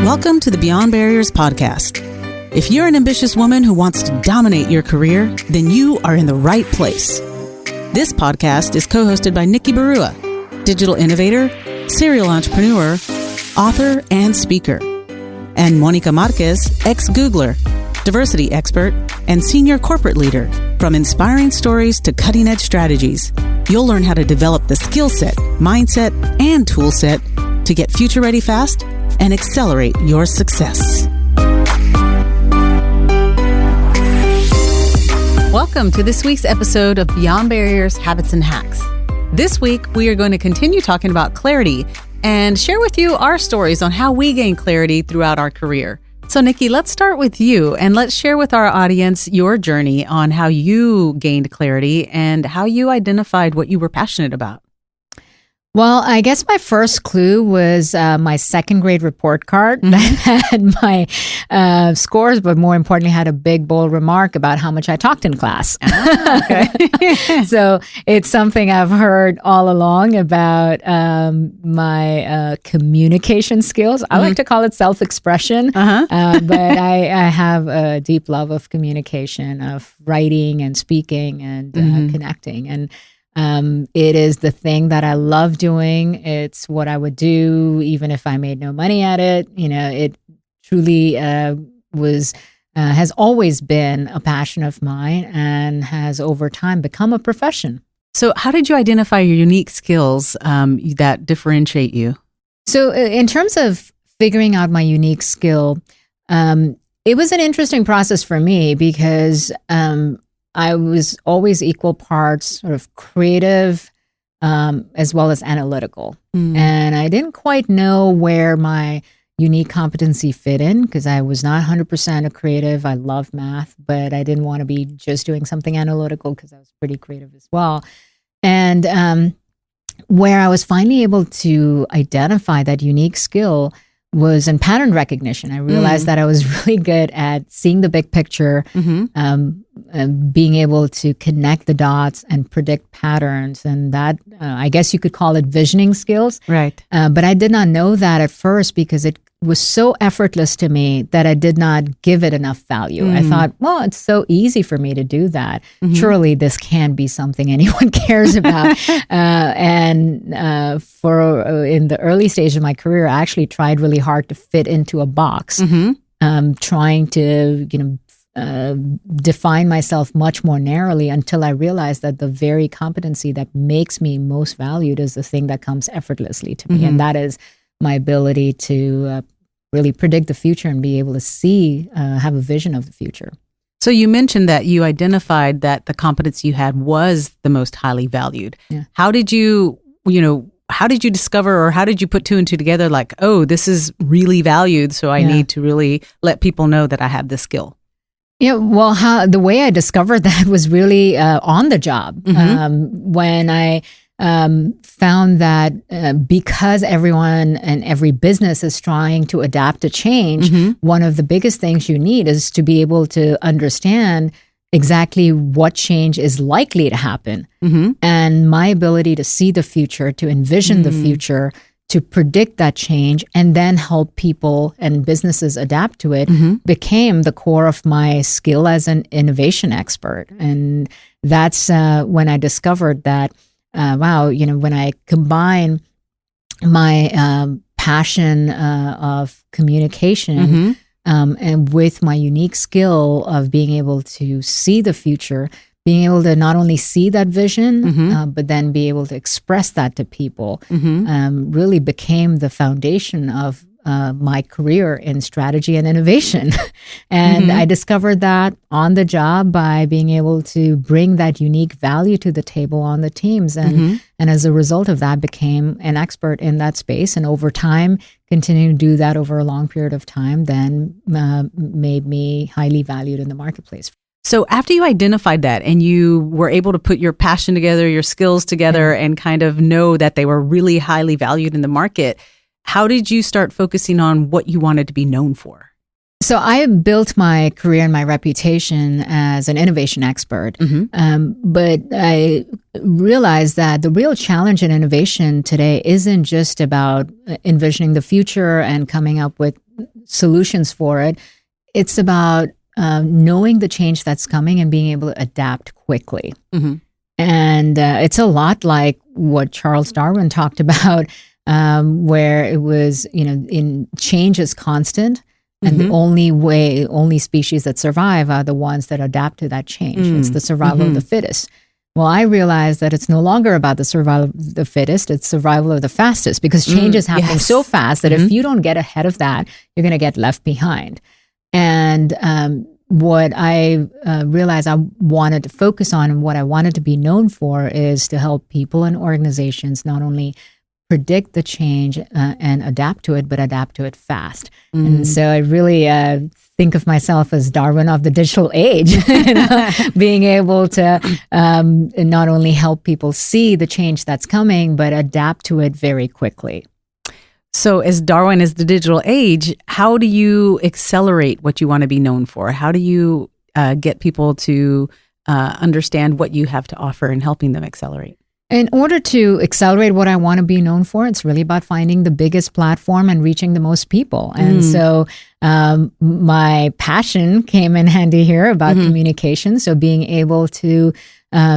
Welcome to the Beyond Barriers podcast. If you're an ambitious woman who wants to dominate your career, then you are in the right place. This podcast is co-hosted by Nikki Barua, digital innovator, serial entrepreneur, author, and speaker, and Monica Marquez, ex-Googler, diversity expert, and senior corporate leader. From inspiring stories to cutting-edge strategies, you'll learn how to develop the skill set, mindset, and tool set to get future-ready fast and accelerate your success. Welcome to this week's episode of Beyond Barriers, Habits and Hacks. This week, we are going to continue talking about clarity and share with you our stories on how we gain clarity throughout our career. So, Nikki, let's start with you and let's share with our audience your journey on how you gained clarity and how you identified what you were passionate about. Well, I guess my first clue was my second grade report card that had my scores, but more importantly, had a big, bold remark about how much I talked in class. Okay. So it's something I've heard all along about my communication skills. I like to call it self-expression, but I have a deep love of communication, of writing and speaking and connecting. And it is the thing that I love doing. It's what I would do even if I made no money at it. You know, it truly has always been a passion of mine and has over time become a profession. So how did you identify your unique skills that differentiate you? So in terms of figuring out my unique skill, it was an interesting process for me because I was always equal parts sort of creative as well as analytical. And I didn't quite know where my unique competency fit in because I was not 100% a creative. I love math, but I didn't want to be just doing something analytical because I was pretty creative as well. And where I was finally able to identify that unique skill was in pattern recognition. I realized that I was really good at seeing the big picture, being able to connect the dots and predict patterns. And that, I guess you could call it visioning skills. Right. But I did not know that at first because it was so effortless to me that I did not give it enough value. I thought, well, it's so easy for me to do that. Surely this can be something anyone cares about. In the early stage of my career, I actually tried really hard to fit into a box, trying to, define myself much more narrowly until I realized that the very competency that makes me most valued is the thing that comes effortlessly to me. And that is my ability to really predict the future and be able to see, have a vision of the future. So you mentioned that you identified that the competence you had was the most highly valued. Yeah. How did you discover, or how did you put two and two together? Like, oh, this is really valued, so I need to really let people know that I have this skill. Yeah, well, the way I discovered that was really on the job. When I found that because everyone and every business is trying to adapt to change, one of the biggest things you need is to be able to understand exactly what change is likely to happen. And my ability to see the future, to envision the future, to predict that change, and then help people and businesses adapt to it became the core of my skill as an innovation expert. And that's when I discovered that when I combine my passion of communication and with my unique skill of being able to see the future, being able to not only see that vision, but then be able to express that to people, really became the foundation of my career in strategy and innovation. And I discovered that on the job by being able to bring that unique value to the table on the teams. And as a result of that, became an expert in that space. And over time, continuing to do that over a long period of time, then made me highly valued in the marketplace. So after you identified that and you were able to put your passion together, your skills together, and kind of know that they were really highly valued in the market, how did you start focusing on what you wanted to be known for? So I built my career and my reputation as an innovation expert, but I realized that the real challenge in innovation today isn't just about envisioning the future and coming up with solutions for it. It's about knowing the change that's coming and being able to adapt quickly. Mm-hmm. And it's a lot like what Charles Darwin talked about, where it was, in change is constant. And the only species that survive are the ones that adapt to that change. It's the survival of the fittest. Well, I realized that it's no longer about the survival of the fittest, it's survival of the fastest, because change is happening so fast that if you don't get ahead of that, you're going to get left behind. And what I realized I wanted to focus on and what I wanted to be known for is to help people and organizations not only predict the change and adapt to it, but adapt to it fast. And so I really think of myself as Darwin of the digital age, being able to not only help people see the change that's coming, but adapt to it very quickly. So as Darwin is the digital age, how do you accelerate what you want to be known for? How do you get people to understand what you have to offer and helping them accelerate? In order to accelerate what I want to be known for, it's really about finding the biggest platform and reaching the most people. And so my passion came in handy here about communication. So being able to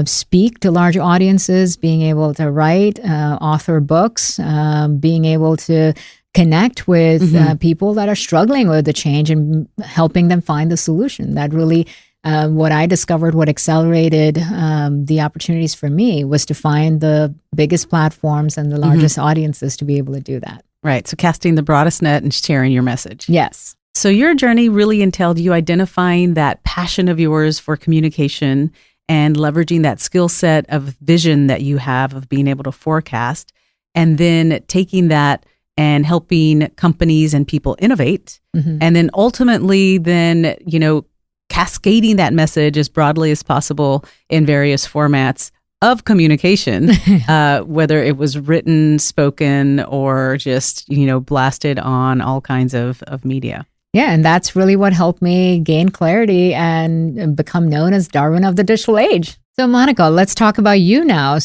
speak to large audiences, being able to write, author books, being able to connect with people that are struggling with the change and helping them find the solution. That really what I discovered, what accelerated the opportunities for me was to find the biggest platforms and the largest audiences to be able to do that. Right. So casting the broadest net and sharing your message. Yes. So your journey really entailed you identifying that passion of yours for communication and leveraging that skill set of vision that you have of being able to forecast, and then taking that and helping companies and people innovate. And then ultimately then, cascading that message as broadly as possible in various formats of communication, whether it was written, spoken, or just, blasted on all kinds of media. Yeah, and that's really what helped me gain clarity and become known as Darwin of the digital age. So Monica, let's talk about you now.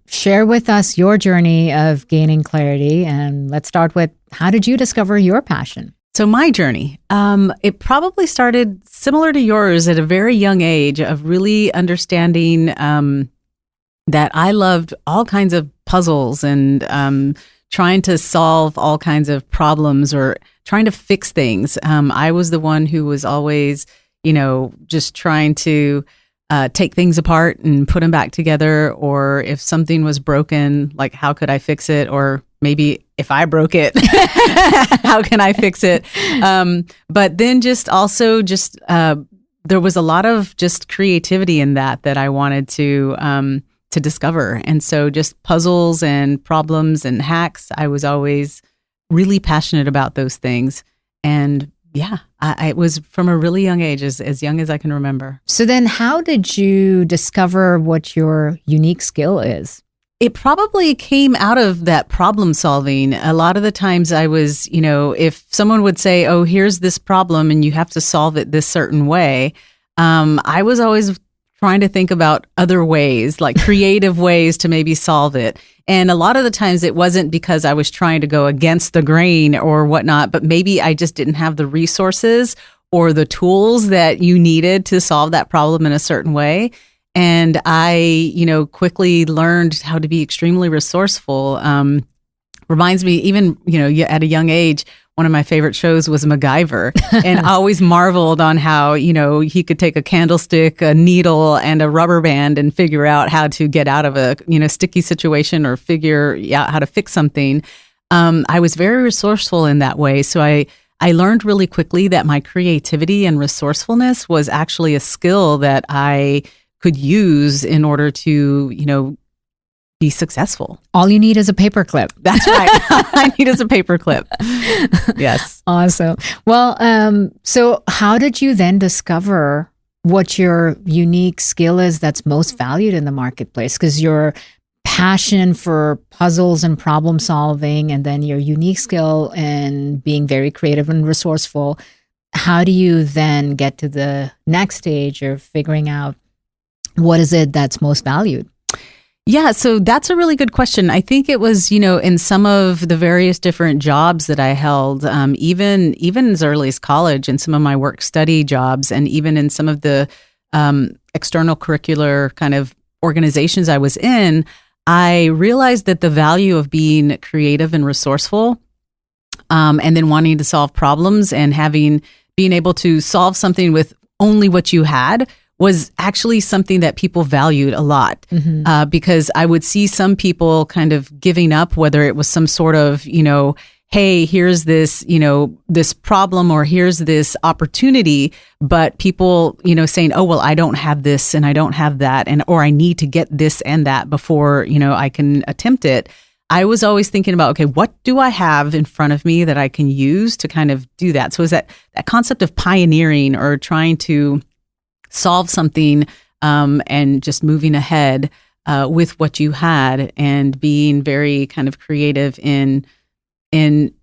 Share with us your journey of gaining clarity, and let's start with, how did you discover your passion? So my journey, it probably started similar to yours at a very young age of really understanding that I loved all kinds of puzzles and trying to solve all kinds of problems or trying to fix things. I was the one who was always, just trying to take things apart and put them back together. Or if something was broken, like, how could I fix it? Or maybe if I broke it, how can I fix it? But then there was a lot of just creativity in that I wanted to discover. And so just puzzles and problems and hacks, I was always really passionate about those things. And yeah, I was from a really young age, as young as I can remember. So then how did you discover what your unique skill is? It probably came out of that problem solving. A lot of the times I was, if someone would say, oh, here's this problem and you have to solve it this certain way, I was always trying to think about other ways, like creative ways to maybe solve it. And a lot of the times it wasn't because I was trying to go against the grain or whatnot, but maybe I just didn't have the resources or the tools that you needed to solve that problem in a certain way. And I, quickly learned how to be extremely resourceful. Reminds me, even, at a young age, one of my favorite shows was McGyver. And I always marveled on how, he could take a candlestick, a needle, and a rubber band and figure out how to get out of a, sticky situation or figure out how to fix something. I was very resourceful in that way. So I learned really quickly that my creativity and resourcefulness was actually a skill that I could use in order to, be successful. All you need is a paperclip. That's right. All I need is a paperclip. Yes. Awesome. Well, so how did you then discover what your unique skill is that's most valued in the marketplace? Because your passion for puzzles and problem solving, and then your unique skill in being very creative and resourceful, how do you then get to the next stage of figuring out what is it that's most valued? Yeah, so that's a really good question. I think it was, in some of the various different jobs that I held, even as early as college, and some of my work study jobs, and even in some of the external curricular kind of organizations I was in, I realized that the value of being creative and resourceful, and then wanting to solve problems and being able to solve something with only what you had was actually something that people valued a lot, because I would see some people kind of giving up, whether it was some sort of, hey, here's this, this problem, or here's this opportunity, but people, saying, oh, well, I don't have this and I don't have that, or I need to get this and that before, I can attempt it. I was always thinking about, okay, what do I have in front of me that I can use to kind of do that? So is that concept of pioneering, or trying to solve something and just moving ahead with what you had, and being very kind of creative in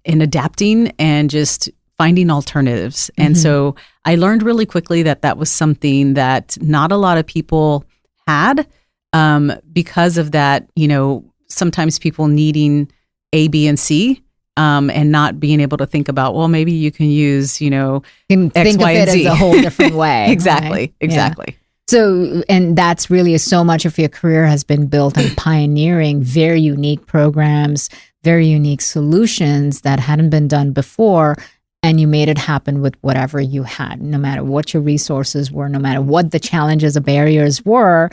adapting and just finding alternatives. And so I learned really quickly that was something that not a lot of people had, because of that, sometimes people needing A, B, and C, and not being able to think about, well, maybe you can use, You can X, think Y, of and it Z. as a whole different way. Exactly. Yeah. So, and that's really so much of your career has been built on pioneering very unique programs, very unique solutions that hadn't been done before. And you made it happen with whatever you had, no matter what your resources were, no matter what the challenges or barriers were.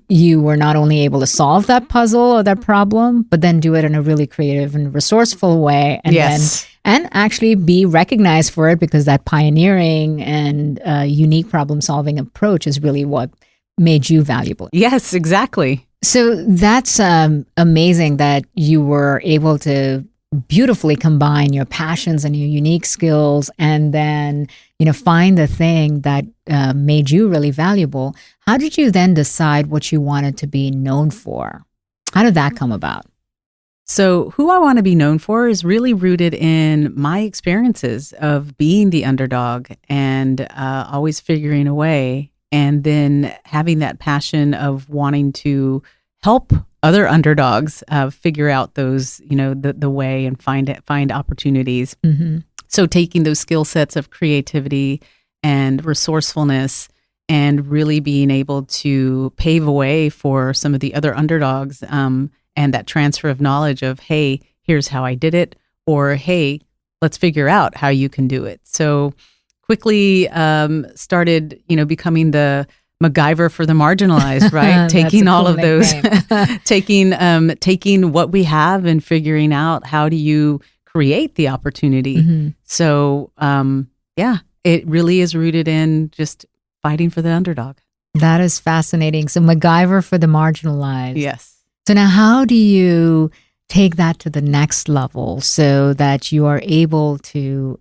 You were not only able to solve that puzzle or that problem, but then do it in a really creative and resourceful way. And Yes. and actually be recognized for it, because that pioneering and unique problem solving approach is really what made you valuable. Yes, exactly. So that's amazing that you were able to beautifully combine your passions and your unique skills, and then, find the thing that made you really valuable. How did you then decide what you wanted to be known for? How did that come about? So who I want to be known for is really rooted in my experiences of being the underdog, and always figuring a way, and then having that passion of wanting to help other underdogs figure out those, the way, and find opportunities. So taking those skill sets of creativity and resourcefulness, and really being able to pave a way for some of the other underdogs, and that transfer of knowledge of, hey, here's how I did it, or hey, let's figure out how you can do it. So quickly started, becoming the McGyver for the marginalized, right? Taking all of those, taking what we have and figuring out how do you create the opportunity. So, it really is rooted in just fighting for the underdog. That is fascinating. So McGyver for the marginalized. Yes. So now how do you take that to the next level so that you are able to,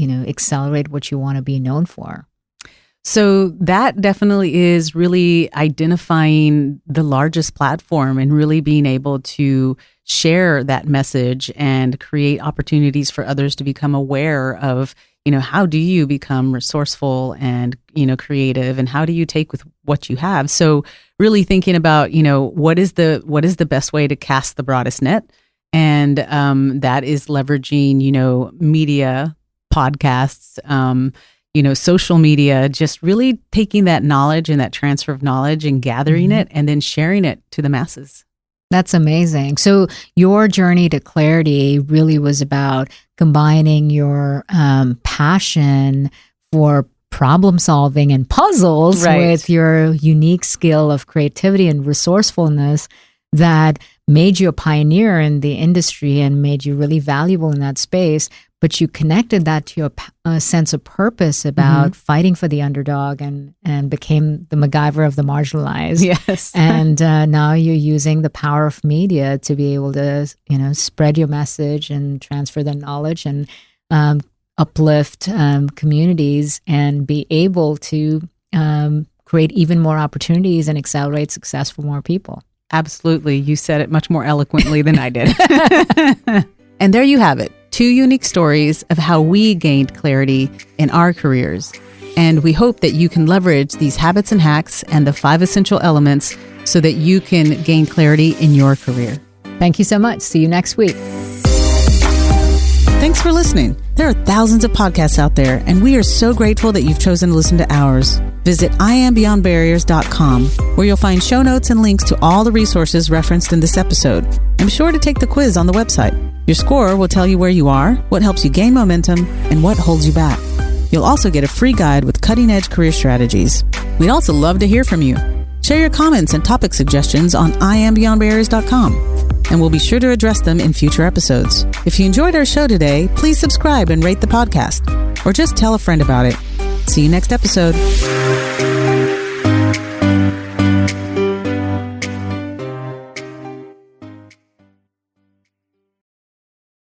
accelerate what you want to be known for? So that definitely is really identifying the largest platform, and really being able to share that message and create opportunities for others to become aware of, how do you become resourceful and, creative, and how do you take with what you have? So really thinking about, what is the best way to cast the broadest net? And that is leveraging, media, podcasts, social media, just really taking that knowledge and that transfer of knowledge and gathering it, and then sharing it to the masses. That's amazing. So your journey to clarity really was about combining your passion for problem solving and puzzles with your unique skill of creativity and resourcefulness that made you a pioneer in the industry and made you really valuable in that space. But you connected that to your sense of purpose about fighting for the underdog, and became the McGyver of the marginalized. Yes. And now you're using the power of media to be able to, spread your message and transfer the knowledge, and uplift communities, and be able to create even more opportunities and accelerate success for more people. Absolutely. You said it much more eloquently than I did. And there you have it. 2 unique stories of how we gained clarity in our careers. And we hope that you can leverage these habits and hacks and the 5 essential elements so that you can gain clarity in your career. Thank you so much. See you next week. Thanks for listening. There are thousands of podcasts out there, and we are so grateful that you've chosen to listen to ours. Visit IamBeyondBarriers.com, where you'll find show notes and links to all the resources referenced in this episode. And be sure to take the quiz on the website. Your score will tell you where you are, what helps you gain momentum, and what holds you back. You'll also get a free guide with cutting-edge career strategies. We'd also love to hear from you. Share your comments and topic suggestions on IamBeyondBarriers.com, and we'll be sure to address them in future episodes. If you enjoyed our show today, please subscribe and rate the podcast, or just tell a friend about it. See you next episode.